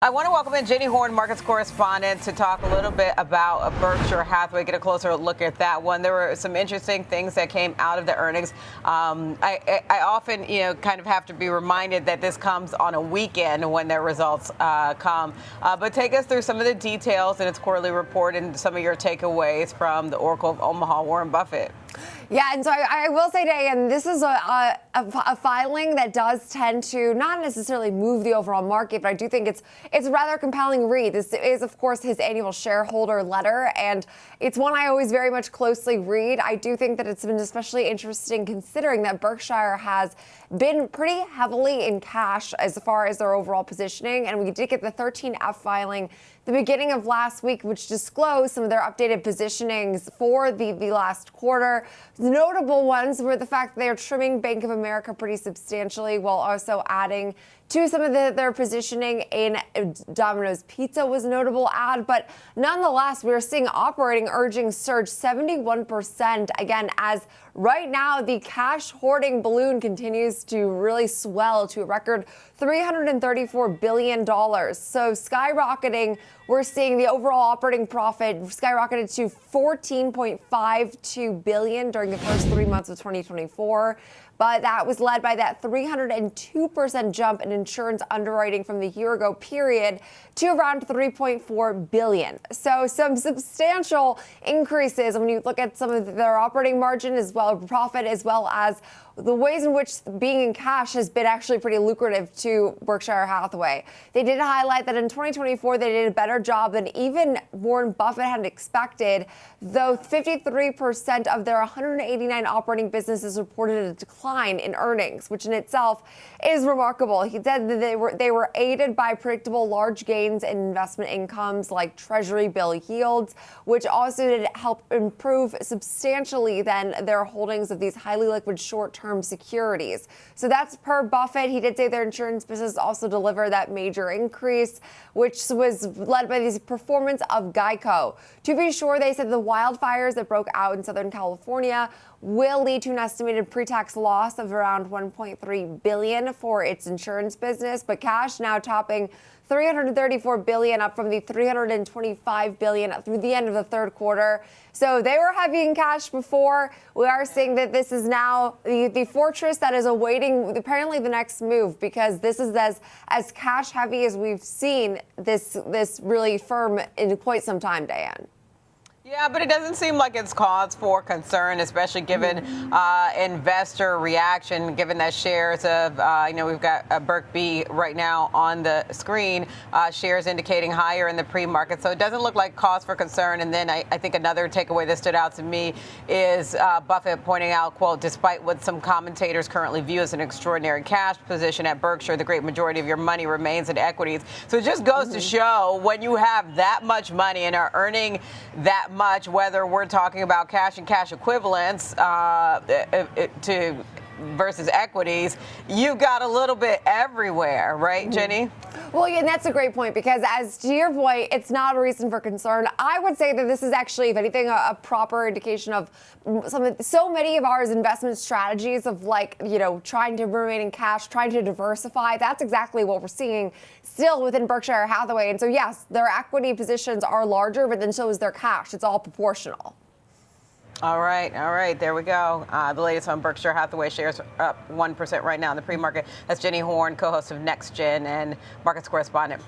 I want to welcome in Jenny Horne, markets correspondent, to talk a little bit about Berkshire Hathaway, get a closer look at that one. There were some interesting things that came out of the earnings. I often, kind of have to be reminded that this comes on a weekend when their results come. But take us through some of the details in its quarterly report and some of your takeaways from the Oracle of Omaha, Warren Buffett. Yeah, and so I will say, Diane, this is a filing that does tend to not necessarily move the overall market, but I do think it's a rather compelling read. This is, of course, his annual shareholder letter, and it's one I always very much closely read. I do think that it's been especially interesting considering that Berkshire has been pretty heavily in cash as far as their overall positioning, and we did get the 13F filing the beginning of last week, which disclosed some of their updated positionings for the last quarter. Notable ones were the fact that they are trimming Bank of America pretty substantially while also adding to some of their positioning in Domino's Pizza was a notable add, but nonetheless, we're seeing operating earnings surge 71%, again, as right now the cash hoarding balloon continues to really swell to a record $334 billion. So skyrocketing, we're seeing the overall operating profit skyrocketed to $14.52 billion during the first 3 months of 2024. But that was led by that 302% jump in insurance underwriting from the year ago period to around $3.4 billion. So some substantial increases when you look at some of their operating margin as well, profit, as well as the ways in which being in cash has been actually pretty lucrative to Berkshire Hathaway. They did highlight that in 2024, they did a better job than even Warren Buffett had expected, though 53% of their 189 operating businesses reported a decline in earnings, which in itself is remarkable. He said that they were aided by predictable large gains in investment incomes like Treasury bill yields, which also did help improve substantially then their holdings of these highly liquid short-term securities. So that's per Buffett. He did say their insurance business also delivered that major increase, which was led by the performance of Geico. To be sure, they said the wildfires that broke out in Southern California will lead to an estimated pre-tax loss of around $1.3 billion for its insurance business, but cash now topping $334 billion, up from the $325 billion through the end of the third quarter. So they were heavy in cash before. We are seeing that this is now the fortress that is awaiting apparently the next move, because this is as cash heavy as we've seen this really firm in quite some time, Diane. Yeah, but it doesn't seem like it's cause for concern, especially given investor reaction, given that shares of, we've got a Berk B right now on the screen, shares indicating higher in the pre-market. So it doesn't look like cause for concern. And then I think another takeaway that stood out to me is Buffett pointing out, quote, despite what some commentators currently view as an extraordinary cash position at Berkshire, the great majority of your money remains in equities. So it just goes to show when you have that much money and are earning that much, whether we're talking about cash and cash equivalents to versus equities, you got a little bit everywhere, right, Jenny? Well, yeah, and that's a great point, because as to your point, it's not a reason for concern. I would say that this is actually, if anything, a proper indication of so many of our investment strategies of trying to remain in cash, trying to diversify. That's exactly what we're seeing still within Berkshire Hathaway. And so, yes, their equity positions are larger, but then so is their cash. It's all proportional. All right. There we go. The latest on Berkshire Hathaway shares up 1% right now in the pre-market. That's Jenny Horne, co-host of Next Gen and markets correspondent.